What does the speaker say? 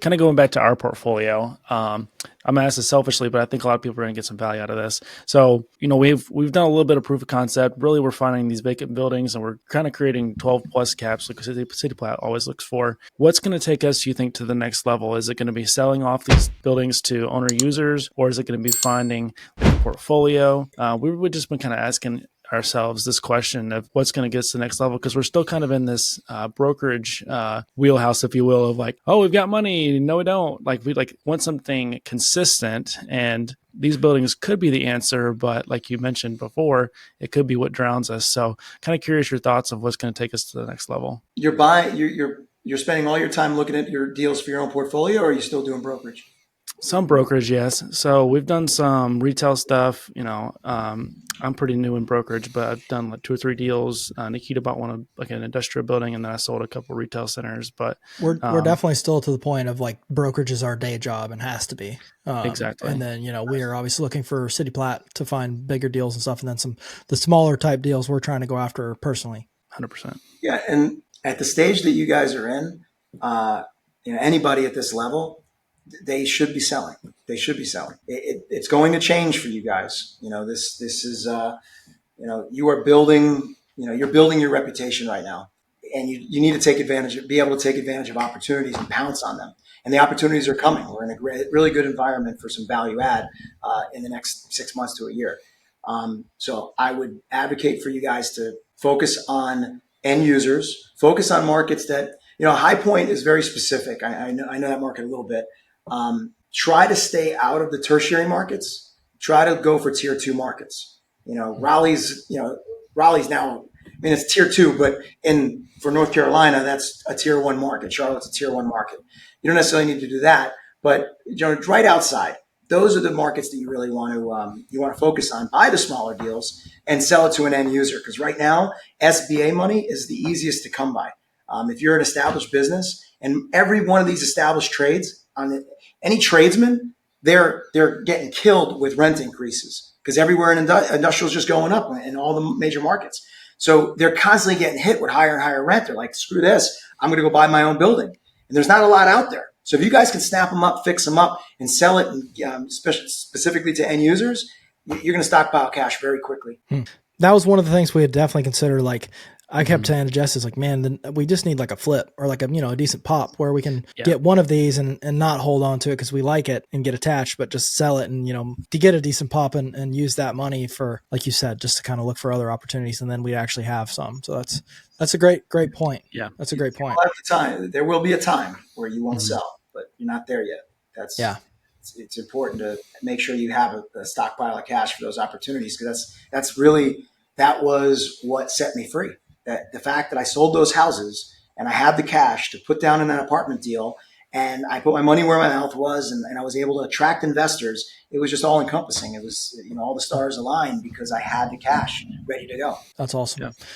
kind of going back to our portfolio, I'm gonna ask this selfishly, but I think a lot of people are gonna get some value out of this. So, we've done a little bit of proof of concept. Really, we're finding these vacant buildings, and we're kind of creating 12 plus caps, like City Plat always looks for. What's going to take us, you think, to the next level? Is it going to be selling off these buildings to owner users, or is it going to be finding like a portfolio? We've just been kind of asking ourselves this question of what's going to get us to the next level, because we're still kind of in this brokerage wheelhouse, if you will, of like, oh, we've got money, no we don't, like we like want something consistent, and these buildings could be the answer, but like you mentioned before, it could be what drowns us. So kind of curious your thoughts of what's going to take us to the next level. You're spending all your time looking at your deals for your own portfolio, or are you still doing brokerage? Some brokerage, yes. So we've done some retail stuff. I'm pretty new in brokerage, but I've done like 2 or 3 deals. Nikita bought one of like an industrial building, and then I sold a couple of retail centers. But we're definitely still to the point of like brokerage is our day job and has to be. Exactly. And then, we are obviously looking for City Plat to find bigger deals and stuff. And then the smaller type deals we're trying to go after personally. 100%. Yeah. And at the stage that you guys are in, anybody at this level, they should be selling. They should be selling. It's going to change for you guys. This is, you are building, you're building your reputation right now, and you need to be able to take advantage of opportunities and pounce on them. And the opportunities are coming. We're in a really good environment for some value add in the next 6 months to a year. So I would advocate for you guys to focus on end users, focus on markets that, High Point is very specific. I know that market a little bit. Try to stay out of the tertiary markets. Try to go for tier 2 markets. Raleigh's now, it's tier 2, but for North Carolina, that's a tier 1 market. Charlotte's a tier 1 market. You don't necessarily need to do that, but right outside, those are the markets that you really want to focus on. Buy the smaller deals and sell it to an end user, because right now SBA money is the easiest to come by. If you're an established business, and every one of these established trades, any tradesman, they're getting killed with rent increases, because everywhere in industrial is just going up in all the major markets. So they're constantly getting hit with higher and higher rent. They're like, screw this, I'm going to go buy my own building. And there's not a lot out there. So if you guys can snap them up, fix them up, and sell it specifically to end users, you're going to stockpile cash very quickly. That was one of the things we had definitely considered. Like, I kept saying to Jess, like, man, then we just need like a flip or like a decent pop where we can get one of these and not hold on to it because we like it and get attached, but just sell it and to get a decent pop and use that money for, like you said, just to kind of look for other opportunities, and then we actually have some. So that's a great point. Yeah, that's a great point. There will be a time where you won't sell, but you're not there yet. It's important to make sure you have a stockpile of cash for those opportunities, because that was what set me free. That the fact that I sold those houses and I had the cash to put down in an apartment deal, and I put my money where my mouth was, and I was able to attract investors. It was just all encompassing. It was, all the stars aligned because I had the cash ready to go. That's awesome. Yeah.